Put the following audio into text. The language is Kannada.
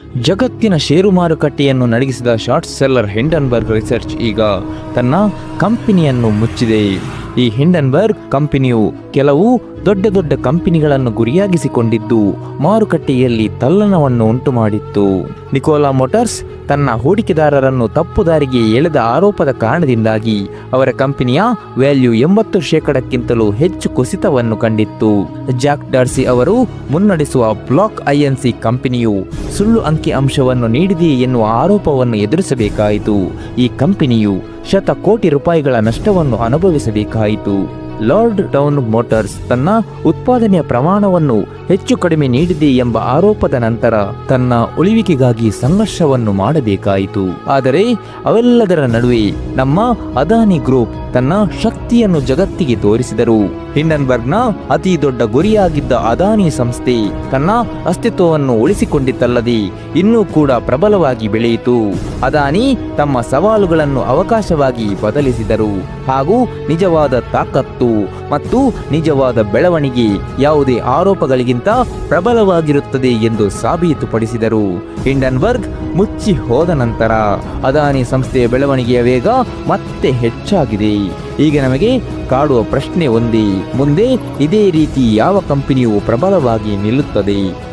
ಜಗತ್ತಿನ ಷೇರು ಮಾರುಕಟ್ಟೆಯನ್ನು ನಡಗಿಸಿದ ಶಾರ್ಟ್ ಸೆಲ್ಲರ್ ಹಿಂಡನ್ಬರ್ಗ್ ರಿಸರ್ಚ್ ಈಗ ತನ್ನ ಕಂಪನಿಯನ್ನು ಮುಚ್ಚಿದೆ. ಈ ಹಿಂಡನ್ಬರ್ಗ್ ಕಂಪನಿಯು ಕೆಲವು ದೊಡ್ಡ ದೊಡ್ಡ ಕಂಪನಿಗಳನ್ನು ಗುರಿಯಾಗಿಸಿಕೊಂಡಿದ್ದು ಮಾರುಕಟ್ಟೆಯಲ್ಲಿ ತಲ್ಲಣವನ್ನು ಉಂಟು ಮಾಡಿತ್ತು. ನಿಕೋಲಾ ಮೋಟಾರ್ಸ್ ತನ್ನ ಹೂಡಿಕೆದಾರರನ್ನು ತಪ್ಪು ದಾರಿಗೆ ಎಳೆದ ಆರೋಪದ ಕಾರಣದಿಂದಾಗಿ ಅವರ ಕಂಪನಿಯ ವ್ಯಾಲ್ಯೂ 80% ಹೆಚ್ಚು ಕುಸಿತವನ್ನು ಕಂಡಿತ್ತು. ಜಾಕ್ ಡಾರ್ಸಿ ಅವರು ಮುನ್ನಡೆಸುವ ಬ್ಲಾಕ್ ಐಎನ್ಸಿ ಕಂಪನಿಯು ಸುಳ್ಳು ಅಂಕಿ ಅಂಶವನ್ನು ನೀಡಿದೆ ಎನ್ನುವ ಆರೋಪವನ್ನು ಎದುರಿಸಬೇಕಾಯಿತು. ಈ ಕಂಪನಿಯು ಶತಕೋಟಿ ರೂಪಾಯಿಗಳ ನಷ್ಟವನ್ನು ಅನುಭವಿಸಬೇಕಾಯಿತು. ಲಾರ್ಡ್ ಟೌನ್ ಮೋಟಾರ್ಸ್ ತನ್ನ ಉತ್ಪಾದನೆಯ ಪ್ರಮಾಣವನ್ನು ಹೆಚ್ಚು ಕಡಿಮೆ ನೀಡಿದೆ ಎಂಬ ಆರೋಪದ ನಂತರ ತನ್ನ ಉಳಿವಿಕೆಗಾಗಿ ಸಂಘರ್ಷವನ್ನು ಮಾಡಬೇಕಾಯಿತು. ಆದರೆ ಅವೆಲ್ಲದರ ನಡುವೆ ನಮ್ಮ ಅದಾನಿ ಗ್ರೂಪ್ ತನ್ನ ಶಕ್ತಿಯನ್ನು ಜಗತ್ತಿಗೆ ತೋರಿಸಿದರು. ಹಿಂಡನ್ಬರ್ಗ್ನ ಅತಿ ದೊಡ್ಡ ಗುರಿಯಾಗಿದ್ದ ಅದಾನಿ ಸಂಸ್ಥೆ ತನ್ನ ಅಸ್ತಿತ್ವವನ್ನು ಉಳಿಸಿಕೊಂಡಿತ್ತಲ್ಲದೆ ಇನ್ನೂ ಕೂಡ ಪ್ರಬಲವಾಗಿ ಬೆಳೆಯಿತು. ಅದಾನಿ ತಮ್ಮ ಸವಾಲುಗಳನ್ನು ಅವಕಾಶವಾಗಿ ಬದಲಿಸಿದರು ಹಾಗೂ ನಿಜವಾದ ತಾಕತ್ತು ಮತ್ತು ನಿಜವಾದ ಬೆಳವಣಿಗೆ ಯಾವುದೇ ಆರೋಪಗಳಿಗಿಂತ ಪ್ರಬಲವಾಗಿರುತ್ತದೆ ಎಂದು ಸಾಬೀತುಪಡಿಸಿದರು. ಹಿಂಡನ್ಬರ್ಗ್ ಮುಚ್ಚಿ ಹೋದ ನಂತರ ಅದಾನಿ ಸಂಸ್ಥೆಯ ಬೆಳವಣಿಗೆಯ ವೇಗ ಮತ್ತೆ ಹೆಚ್ಚಾಗಿದೆ. ಈಗ ನಮಗೆ ಕಾಡುವ ಪ್ರಶ್ನೆ ಒಂದೇ, ಮುಂದೆ ಇದೇ ರೀತಿ ಯಾವ ಕಂಪನಿಯು ಪ್ರಬಲವಾಗಿ ನಿಲ್ಲುತ್ತದೆ?